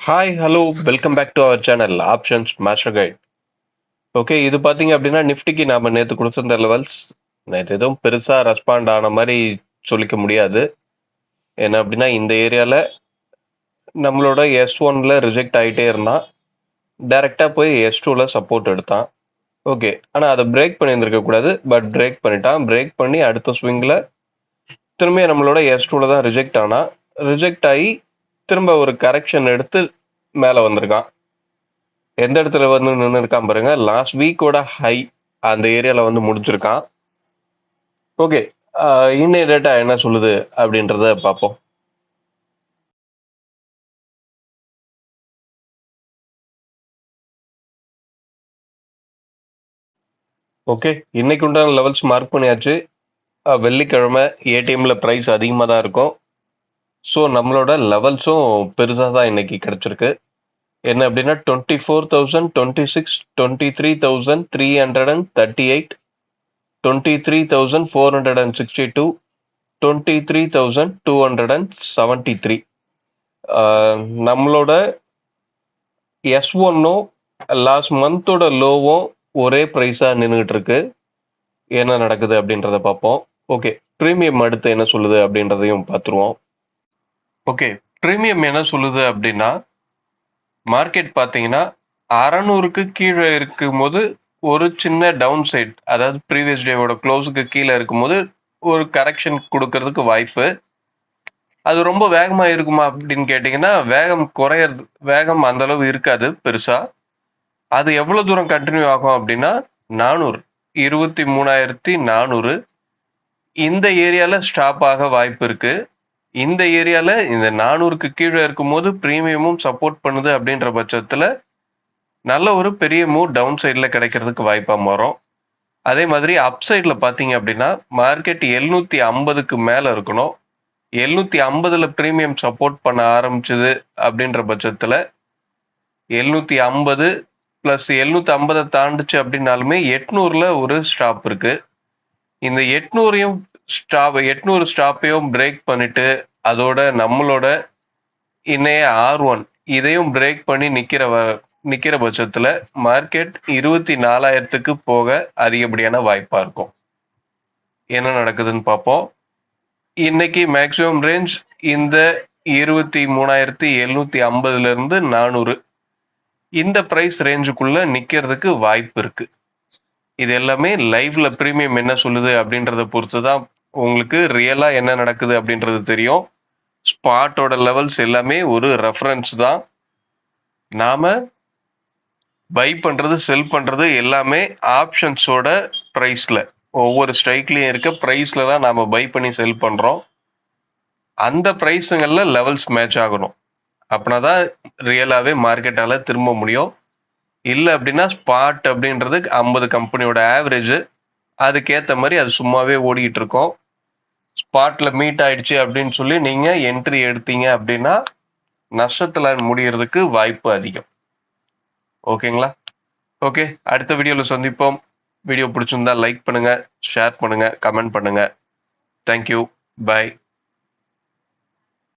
Hi hello welcome back to our channel options master guide. Okay, இது பார்த்தீங்க அப்படின்னா நிஃப்டிக்கு நாம நேற்று கொடுத்திருந்த லெவல்ஸ் நேற்று எதுவும் பெருசாக ரெஸ்பாண்ட் ஆன மாதிரி சொல்லிக்க முடியாது. ஏன்னா அப்படின்னா இந்த ஏரியாவில் நம்மளோட S1ல ரிஜெக்ட் ஆகிட்டே இருந்தான். டைரெக்டாக போய் S2ல சப்போர்ட் எடுத்தான். ஓகே, ஆனால் அதை பிரேக் பண்ணியிருந்திருக்க கூடாது. பட் பிரேக் பண்ணிட்டான். பிரேக் பண்ணி அடுத்த ஸ்விங்கில் திரும்ப நம்மளோட S2ல தான் ரிஜெக்ட் ஆனான். ரிஜெக்ட் ஆகி திரும்ப ஒரு கரெக்ஷன் எடுத்து மேலே வந்திருக்கான். எந்த இடத்துல வந்து நின்று இருக்கான் பாருங்க. லாஸ்ட் வீக்கோட ஹை அந்த ஏரியால வந்து முடிஞ்சிருக்கான். ஓகே, இன்னைய டேட்டா என்ன சொல்லுது அப்படின்றத பார்ப்போம். ஓகே, இன்னைக்கு உண்டான லெவல்ஸ் மார்க் பண்ணியாச்சு. வெள்ளிக்கிழமை ஏடிஎம்ல ப்ரைஸ் அதிகமாக தான் இருக்கும். ஸோ நம்மளோட லெவல்ஸும் பெருசாக தான் இன்னைக்கு கிடைச்சிருக்கு. என்ன அப்படின்னா 24,000, 26, 23,338, 23,462, 23,273. நம்மளோட S1ம் லாஸ்ட் மந்தோட லோவும் ஒரே ப்ரைஸாக நின்றுட்டு இருக்கு. என்ன நடக்குது அப்படின்றத பார்ப்போம். ஓகே, ப்ரீமியம் அடுத்து என்ன சொல்லுது அப்படின்றதையும் பார்த்துருவோம். ஓகே, ப்ரீமியம் என்ன சொல்லுது அப்படின்னா மார்க்கெட் பார்த்தீங்கன்னா 600க்கு கீழே இருக்கும்போது ஒரு சின்ன டவுன் சைட், அதாவது ப்ரீவியஸ் டேவோட க்ளோஸுக்கு கீழே இருக்கும்போது ஒரு கரெக்ஷன் கொடுக்கறதுக்கு வாய்ப்பு. அது ரொம்ப வேகமா இருக்குமா அப்படின்னு கேட்டிங்கன்னா வேகம் அந்த அளவு இருக்காது பெருசா. அது எவ்வளவு தூரம் கண்டினியூ ஆகும் அப்படின்னா 400, 23,400 இந்த ஏரியால ஸ்டாப் ஆக வாய்ப்பு இருக்கு. இந்த ஏரியால இந்த 400க்கு கீழே இருக்கும்போது பிரீமியமும் சப்போர்ட் பண்ணுது அப்படின்ற பட்சத்துல நல்ல ஒரு பெரிய மூவ் டவுன் சைட்ல கிடைக்கிறதுக்கு வாய்ப்பா மாறும். அதே மாதிரி அப் சைட்ல பாத்தீங்க அப்படின்னா மார்க்கெட் 750க்கு மேல இருக்கணும். 750ல பிரீமியம் சப்போர்ட் பண்ண ஆரம்பிச்சது அப்படின்ற பட்சத்துல 750 பிளஸ் 750 தாண்டுச்சு அப்படின்னாலுமே 800ல ஒரு ஸ்டாப் இருக்கு. இந்த 800 ஸ்டாப்பையும் பிரேக் பண்ணிட்டு அதோட நம்மளோட இன்னைய R1 இதையும் பிரேக் பண்ணி நிக்கிற பட்சத்துல மார்க்கெட் 24,000க்கு போக அதிகப்படியான வாய்ப்பா இருக்கும். என்ன நடக்குதுன்னு பார்ப்போம். இன்னைக்கு மேக்ஸிமம் ரேஞ்ச் இந்த 23,750ல இருந்து 400 இந்த பிரைஸ் ரேஞ்சுக்குள்ள நிக்கிறதுக்கு வாய்ப்பு இருக்கு. இது எல்லாமே லைவ்ல பிரீமியம் என்ன சொல்லுது அப்படின்றத பொறுத்து தான் உங்களுக்கு ரியலா என்ன நடக்குது அப்படின்றது தெரியும். ஸ்பாட்டோட லெவல்ஸ் எல்லாமே ஒரு ரெஃபரன்ஸ் தான். நாம பை பண்றது செல் பண்றது எல்லாமே ஆப்ஷன்ஸோட பிரைஸ்ல, ஒவ்வொரு ஸ்ட்ரைக்லயும் இருக்க பிரைஸ்ல தான் நாம பை பண்ணி செல் பண்றோம். அந்த பிரைஸுங்கள்ல லெவல்ஸ் மேட்ச் ஆகணும். அப்படின்னாதான் ரியலாவே மார்க்கெட்டால திரும்ப முடியும். இல்லை அப்படின்னா ஸ்பாட் அப்படின்றது 50 கம்பெனியோட ஆவரேஜ், அதுக்கேற்ற மாதிரி அது சும்மாவே ஓடிக்கிட்டு இருக்கோம். ஸ்பாட்ல மீட் ஆயிடுச்சு அப்படின்னு சொல்லி நீங்க என்ட்ரி எடுத்தீங்க அப்படின்னா நஷ்டத்துல முடியறதுக்கு வாய்ப்பு அதிகம். ஓகேங்களா? ஓகே, அடுத்த வீடியோல சந்திப்போம். வீடியோ பிடிச்சிருந்தா லைக் பண்ணுங்க, ஷேர் பண்ணுங்க, கமெண்ட் பண்ணுங்க. Thank you, by.